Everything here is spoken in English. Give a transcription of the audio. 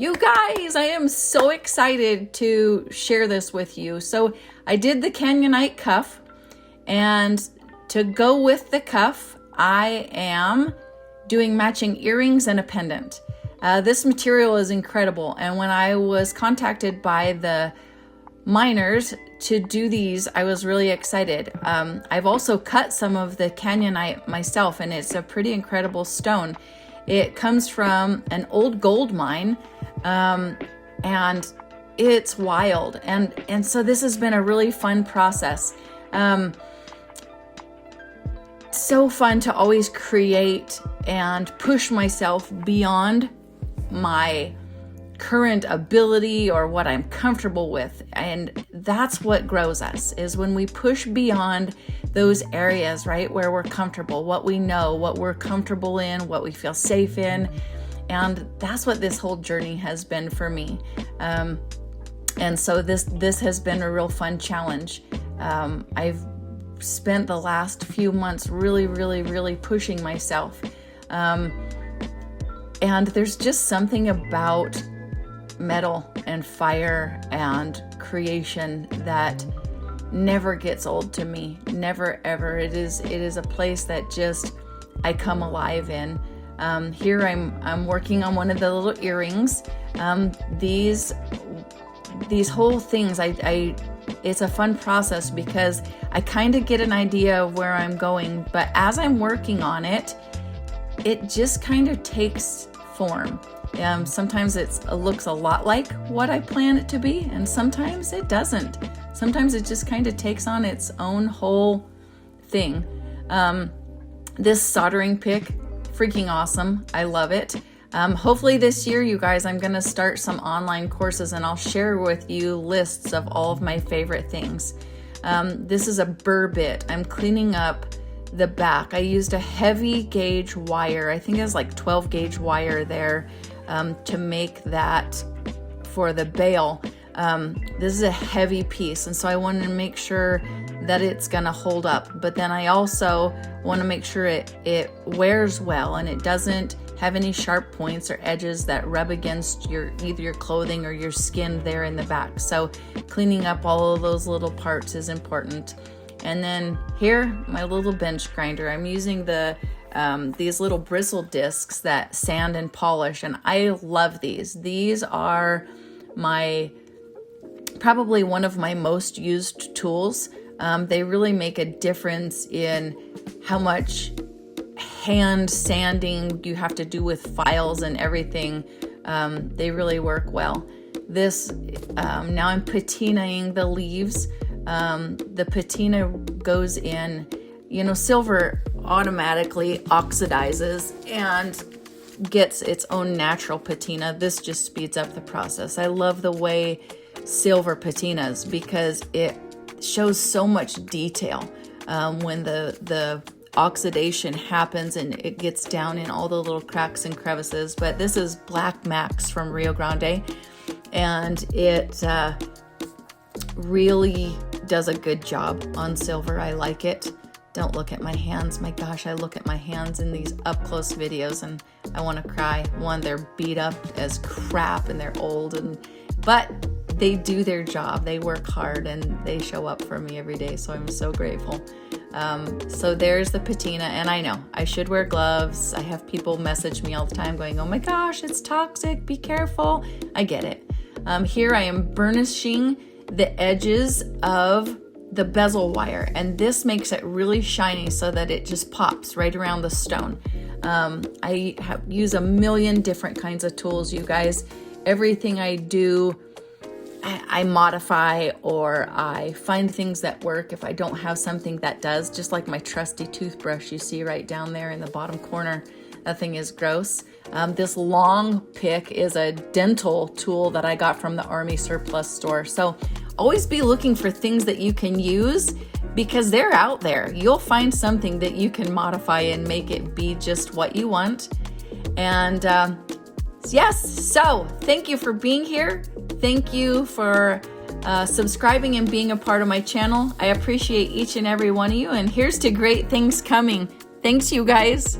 You guys, I am so excited to share this with you. So I did the Canyonite cuff, and to go with the cuff, I am doing matching earrings and a pendant. This material is incredible, and when I was contacted by the miners to do these, I was really excited. I've also cut some of the Canyonite myself, and it's a pretty incredible stone. It comes from an old gold mine, and it's wild. And so this has been a really fun process. So fun to always create and push myself beyond my current ability or what I'm comfortable with. And that's what grows us, is when we push beyond those areas, right, where we're comfortable, what we know, what we're comfortable in, what we feel safe in. And that's what this whole journey has been for me. And so this has been a real fun challenge. I've spent the last few months really pushing myself. And there's just something about metal and fire and creation that never gets old to me. Never, ever. It is a place that just I come alive in. Here I'm working on one of the little earrings. These whole things, it's a fun process because I kind of get an idea of where I'm going, but as I'm working on it, it just kind of takes form. Sometimes it looks a lot like what I plan it to be, and sometimes it doesn't. Sometimes it just kind of takes on its own whole thing. This soldering pick, freaking awesome. I love it. Hopefully this year, you guys, I'm going to start some online courses, and I'll share with you lists of all of my favorite things. This is a burr bit. I'm cleaning up the back. I used a heavy gauge wire. I think it was like 12 gauge wire there to make that for the bail. This is a heavy piece, and so I wanted to make sure that it's gonna hold up, but then I also want to make sure it wears well and it doesn't have any sharp points or edges that rub against either your clothing or your skin there in the back. So cleaning up all of those little parts is important. And then here, my little bench grinder. I'm using these little bristle discs that sand and polish, and I love these. These are probably one of my most used tools. They really make a difference in how much hand sanding you have to do with files and everything. They really work well. This, now I'm patinaing the leaves. The patina goes in, silver automatically oxidizes and gets its own natural patina. This just speeds up the process. I love the way silver patinas because it shows so much detail when the oxidation happens and it gets down in all the little cracks and crevices. But this is Black Max from Rio Grande, and it really does a good job on silver. I like it. Don't look at my hands. My gosh, I look at my hands in these up close videos and I want to cry. One, they're beat up as crap and they're old, but they do their job. They work hard and they show up for me every day. So I'm so grateful. So there's the patina, and I know I should wear gloves. I have people message me all the time going, oh my gosh, it's toxic. Be careful. I get it. Here I am burnishing the edges of the bezel wire, and this makes it really shiny so that it just pops right around the stone. I use a million different kinds of tools, you guys. Everything I do, I modify, or I find things that work if I don't have something that does, just like my trusty toothbrush you see right down there in the bottom corner. That thing is gross. This long pick is a dental tool that I got from the Army surplus store. So always be looking for things that you can use because they're out there. You'll find something that you can modify and make it be just what you want. And yes, so thank you for being here. Thank you for subscribing and being a part of my channel. I appreciate each and every one of you, and here's to great things coming. Thanks, you guys.